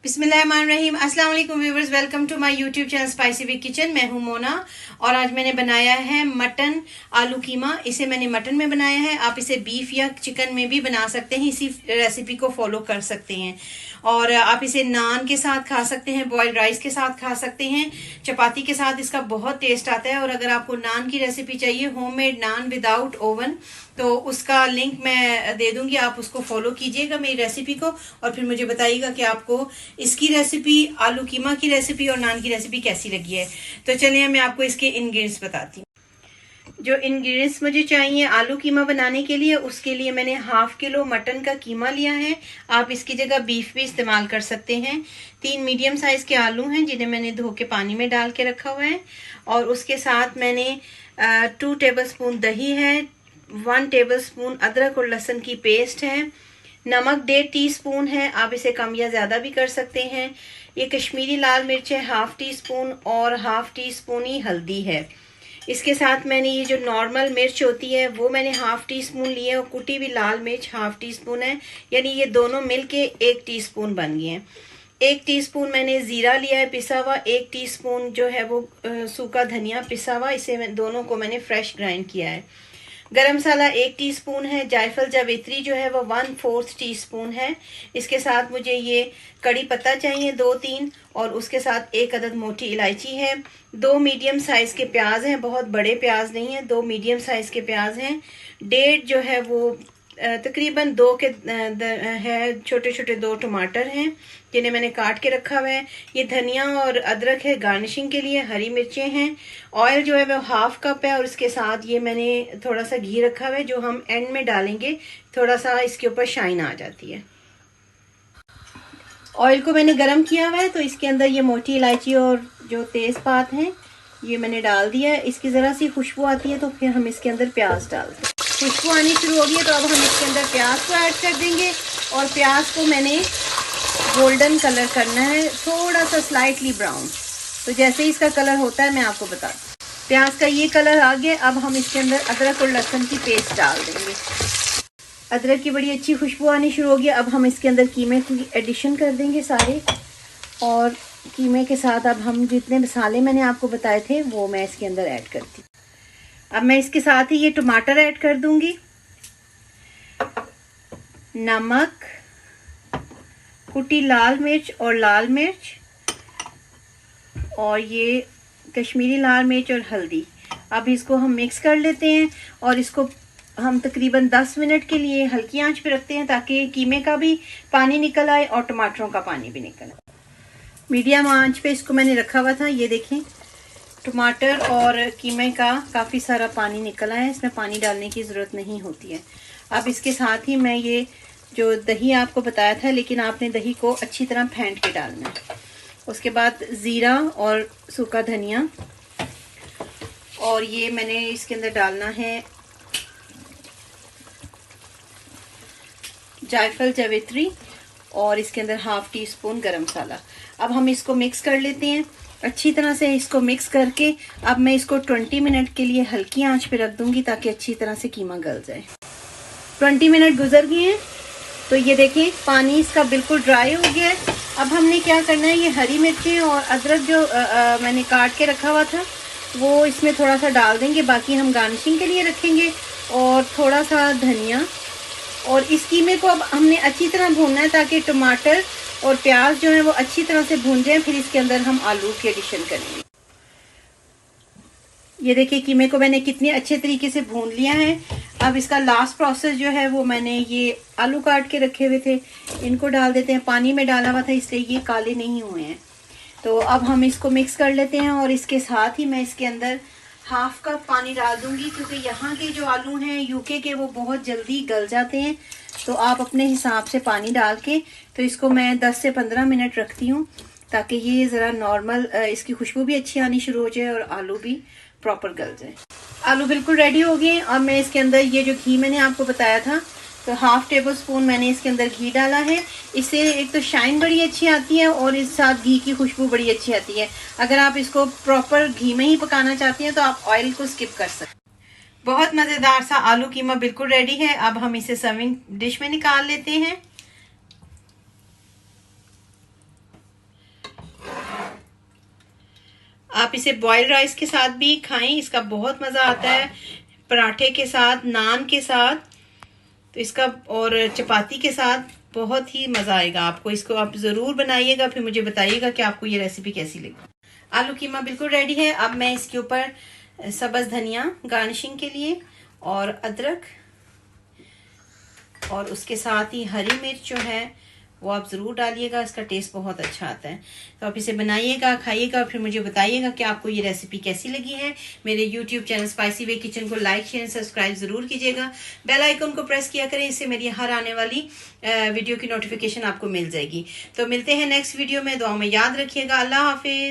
बिस्मिल्लाहिर्रहमानिर्रहीम। अस्सलाम वालेकुम viewers, welcome to my YouTube channel spicy with kitchen. मैं हूं मोना और आज मैंने बनाया है मटन आलू कीमा। इसे मैंने मटन में बनाया है, आप इसे बीफ या चिकन में भी बना सकते हैं। इसी रेसिपी को फॉलो कर सकते हैं और आप इसे नान के साथ खा सकते हैं, बॉइल्ड राइस के साथ खा सकते हैं, चपाती के साथ इसका बहुत टेस्ट आता है। और अगर आपको नान की रेसिपी चाहिए, होममेड नान विदाउट ओवन, तो उसका लिंक मैं दे दूंगी, आप उसको फॉलो कीजिएगा मेरी रेसिपी को और फिर मुझे बताइएगा कि आपको इसकी रेसिपी, आलू कीमा की रेसिपी और नान की रेसिपी कैसी लगी है। तो चलिए मैं आपको इसके इंग्रेडिएंट्स बताती हूँ। जो इंग्रेडिएंट्स मुझे चाहिए आलू कीमा बनाने के लिए, उसके लिए मैंने 1/2 किलो मटन का कीमा लिया है। आप इसकी जगह बीफ भी इस्तेमाल कर सकते हैं। 3 मीडियम साइज के आलू हैं जिन्हें मैंने धो के पानी में डाल के रखा हुआ है। और उसके साथ मैंने 2 टेबलस्पून दही है, 1 टेबलस्पून अदरक और लहसुन की पेस्ट है, नमक 1.5 टीस्पून है, आप इसे कम या ज़्यादा भी कर सकते हैं। ये कश्मीरी लाल मिर्च है 1/2 टीस्पून और 1/2 टीस्पून ही हल्दी है। इसके साथ मैंने ये जो नॉर्मल मिर्च होती है वो मैंने 1/2 टीस्पून लिए है और कुटी हुई लाल मिर्च 1/2 टीस्पून है, यानी ये दोनों मिलके 1 टीस्पून बन गए हैं। 1 टीस्पून मैंने जीरा लिया है पिसा हुआ, 1 टीस्पून जो है वो सूखा धनिया पिसा हुआ, इसे दोनों को मैंने फ्रेश ग्राइंड किया है। गरम मसाला 1 टीस्पून है, जायफल जावित्री जो है वो 1/4 टीस्पून है। इसके साथ मुझे ये कड़ी पत्ता चाहिए 2-3 और उसके साथ 1 अदद मोटी इलायची है। 2 मीडियम साइज के प्याज हैं, बहुत बड़े प्याज नहीं है, 2 मीडियम साइज के प्याज हैं। 1.5 जो है वो तकरीबन 2 के है, छोटे छोटे 2 टमाटर हैं जिन्हें मैंने काट के रखा हुआ है। ये धनिया और अदरक है गार्निशिंग के लिए, हरी मिर्चें हैं। ऑयल जो है वो 1/2 कप है और इसके साथ ये मैंने थोड़ा सा घी रखा हुआ है जो हम एंड में डालेंगे, थोड़ा सा इसके ऊपर शाइन आ जाती है। ऑयल को मैंने गरम किया हुआ है तो इसके अंदर ये मोटी इलायची और जो तेज़पात हैं ये मैंने डाल दिया है। इसकी ज़रा सी खुशबू आती है तो फिर हम इसके अंदर प्याज डालते हैं। खुशबू आनी शुरू होगी है तो अब हम इसके अंदर प्याज को ऐड कर देंगे और प्याज को मैंने गोल्डन कलर करना है, थोड़ा सा स्लाइटली ब्राउन। तो जैसे ही इसका कलर होता है मैं आपको बताती हूँ। प्याज का ये कलर आ गया, अब हम इसके अंदर अदरक और लहसुन की पेस्ट डाल देंगे। अदरक की बड़ी अच्छी खुशबू आनी शुरू होगी। अब हम इसके अंदर कीमे की एडिशन कर देंगे सारे, और कीमे के साथ अब हम जितने मसाले मैंने आपको बताए थे वो मैं इसके अंदर ऐड करती हूँ। अब मैं इसके साथ ही ये टमाटर ऐड कर दूंगी, नमक, कुटी लाल मिर्च और लाल मिर्च, और ये कश्मीरी लाल मिर्च और हल्दी। अब इसको हम मिक्स कर लेते हैं और इसको हम तकरीबन 10 मिनट के लिए हल्की आंच पे रखते हैं ताकि कीमे का भी पानी निकल आए और टमाटरों का पानी भी निकल आए। मीडियम आंच पे इसको मैंने रखा हुआ था। ये देखें टमाटर और कीमे का काफ़ी सारा पानी निकल आया है, इसमें पानी डालने की ज़रूरत नहीं होती है। अब इसके साथ ही मैं ये जो दही आपको बताया था, लेकिन आपने दही को अच्छी तरह फेंट के डालना है। उसके बाद ज़ीरा और सूखा धनिया, और ये मैंने इसके अंदर डालना है जायफल जावित्री, और इसके अंदर 1/2 टीस्पून गरम मसाला। अब हम इसको मिक्स कर लेते हैं अच्छी तरह से। इसको मिक्स करके अब मैं इसको 20 मिनट के लिए हल्की आंच पे रख दूंगी ताकि अच्छी तरह से कीमा गल जाए। 20 मिनट गुजर गए हैं तो ये देखें पानी इसका बिल्कुल ड्राई हो गया है। अब हमने क्या करना है, ये हरी मिर्चें और अदरक जो मैंने काट के रखा हुआ था वो इसमें थोड़ा सा डाल देंगे, बाकी हम गार्निशिंग के लिए रखेंगे। और थोड़ा सा धनिया, और इस कीमे को अब हमने अच्छी तरह भूनना है ताकि टमाटर और प्याज जो है वो अच्छी तरह से भून जाए। फिर इसके अंदर हम आलू की एडिशन करेंगे। ये देखिए कीमे को मैंने कितने अच्छे तरीके से भून लिया है। अब इसका लास्ट प्रोसेस जो है वो मैंने ये आलू काट के रखे हुए थे इनको डाल देते हैं। पानी में डाला हुआ था इसलिए ये काले नहीं हुए हैं। तो अब हम इसको मिक्स कर लेते हैं और इसके साथ ही मैं इसके अंदर 1/2 कप पानी डाल दूंगी, क्योंकि यहाँ के जो आलू हैं यूके के वो बहुत जल्दी गल जाते हैं। तो आप अपने हिसाब से पानी डाल के, तो इसको मैं 10 से 15 मिनट रखती हूँ ताकि ये ज़रा नॉर्मल इसकी खुशबू भी अच्छी आनी शुरू हो जाए और आलू भी प्रॉपर गल जाए। आलू बिल्कुल रेडी हो गए। और मैं इसके अंदर ये जो घी मैंने आपको बताया था, तो 1/2 टेबलस्पून मैंने इसके अंदर घी डाला है। इससे एक तो शाइन बड़ी अच्छी आती है और इस साथ घी की खुशबू बड़ी अच्छी आती है। अगर आप इसको प्रॉपर घी में ही पकाना चाहती हैं तो आप ऑयल को स्किप कर सकते हैं। बहुत मज़ेदार सा आलू कीमा बिल्कुल रेडी है। अब हम इसे सर्विंग डिश में निकाल लेते हैं। आप इसे बॉइल्ड राइस के साथ भी खाएं, इसका बहुत मज़ा आता है, पराठे के साथ, नान के साथ, तो इसका और चपाती के साथ बहुत ही मज़ा आएगा आपको। इसको आप ज़रूर बनाइएगा, फिर मुझे बताइएगा कि आपको ये रेसिपी कैसी लगी। आलू कीमा बिल्कुल रेडी है। अब मैं इसके ऊपर सब्ज़ धनिया गार्निशिंग के लिए और अदरक और उसके साथ ही हरी मिर्च जो है वो आप ज़रूर डालिएगा, इसका टेस्ट बहुत अच्छा आता है। तो आप इसे बनाइएगा, खाइएगा, फिर मुझे बताइएगा कि आपको ये रेसिपी कैसी लगी है। मेरे यूट्यूब चैनल स्पाइसी वे किचन को लाइक शेयर सब्सक्राइब ज़रूर कीजिएगा। बेल आइकन को प्रेस किया करें, इससे मेरी हर आने वाली वीडियो की नोटिफिकेशन आपको मिल जाएगी। तो मिलते हैं नेक्स्ट वीडियो में, दुआ में याद रखिएगा। अल्लाह हाफिज़।